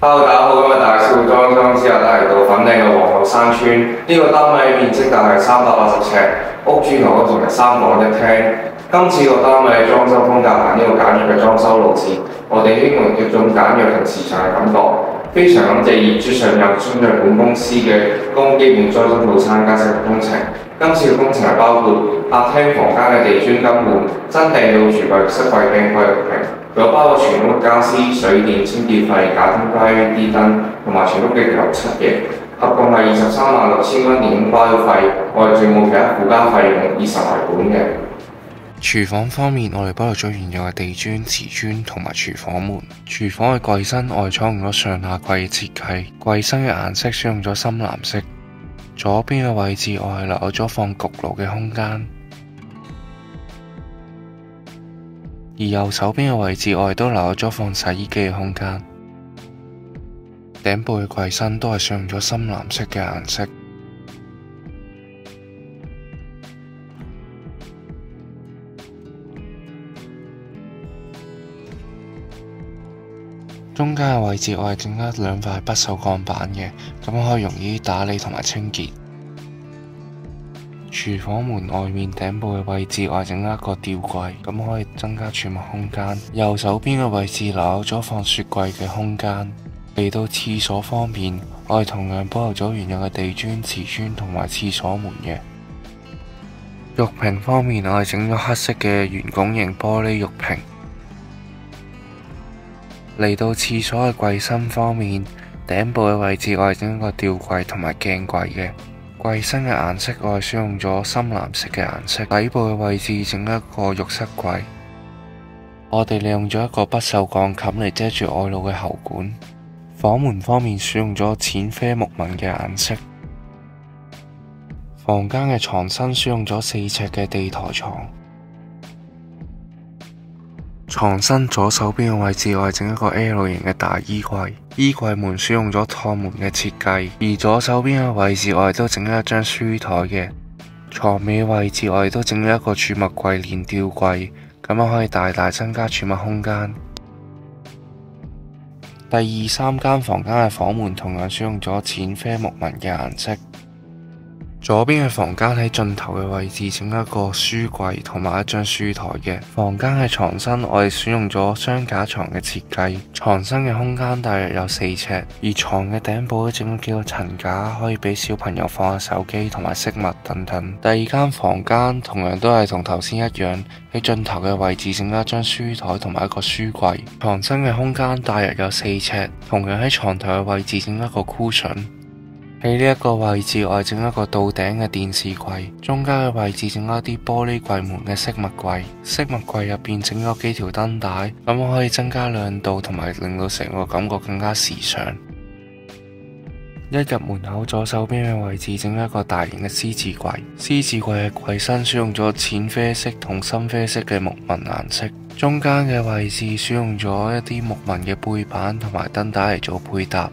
Hello，大家好，今日大少裝修之後咧嚟到粉嶺嘅皇后山村，呢、個單位面積大係380尺，屋主樓仲係3房1廳。今次個單位裝修風格行呢個簡約嘅裝修路線，我哋希望一種簡約同時尚嘅感覺。非常感謝業主上任專進本公司嘅高基本裝修套餐加設計工程。今次嘅工程係包括客廳房間嘅地磚更換、真地到廚櫃飾櫃並蓋玉屏。仲有包括全屋傢俬、水電、清潔費、假天花 LED 燈同埋全屋嘅油漆嘅，合共係236000蚊電工包費，我哋仲冇其他附加費用以實為本嘅。廚房方面，我哋保留咗原有嘅地磚、瓷磚同埋廚房門。廚房嘅櫃身我哋採用咗上下櫃嘅設計，櫃身嘅顏色選用咗深藍色。左邊嘅位置我係留咗放焗爐嘅空間。而右手邊嘅位置，我哋都留咗放洗衣機嘅空間。頂部嘅櫃身都係使用咗深藍色嘅顏色。中間嘅位置，我係整咗2塊不鏽鋼板嘅，咁可以容易打理同埋清潔。廚房門外面頂部嘅位置，我係整咗一個吊櫃，咁可以增加儲物空間。右手邊嘅位置留咗放雪櫃嘅空間。嚟到廁所方面，我係同樣保留咗原有嘅地磚、瓷磚同埋廁所門嘅。浴屏方面，我係整咗黑色嘅圓拱形玻璃浴屏。嚟到廁所嘅櫃身方面，頂部嘅位置我係整一個吊櫃同埋鏡櫃嘅。櫃身嘅顏色我係選用咗深藍色嘅顏色，底部嘅位置整一個浴室櫃。我哋利用咗一個不鏽鋼冚嚟遮住外露嘅喉管。房門方面選用咗淺啡木紋嘅顏色。房間嘅床身選用咗4尺嘅地台床。床身左手邊嘅位置我係整一個 L 型嘅大衣櫃，衣櫃門選用咗趟門嘅設計，而左手邊嘅位置我哋都整咗一張書台嘅。床尾位置我哋都整咗一個儲物櫃連吊櫃，咁樣可以大大增加儲物空間。第2、3間房間嘅房門同樣選用咗淺啡木紋嘅顏色。左邊嘅房間喺盡頭嘅位置整一個書櫃同埋一張書台嘅。房間嘅床身我哋選用咗雙架床嘅設計，床身嘅空間大約有4尺，而床嘅頂部都整咗幾個層架，可以俾小朋友放下手機同埋飾物等等。第2間房間同樣都係同頭先一樣，喺盡頭嘅位置整咗一張書台同埋一個書櫃，床身嘅空間大約有4尺，同樣喺床頭嘅位置整一個 cushion。喺呢一個位置，我係整一個到頂嘅電視櫃，中間嘅位置整咗一啲玻璃櫃門嘅飾物櫃，飾物櫃入邊整咗幾條燈帶，咁可以增加亮度同埋令到成個感覺更加時尚。一入門口左手邊嘅位置整咗一個大型嘅獅字櫃，獅字櫃嘅櫃身選用咗淺啡色同深啡色嘅木紋顏色，中間嘅位置選用咗一啲木紋嘅背板同埋燈帶嚟做配搭。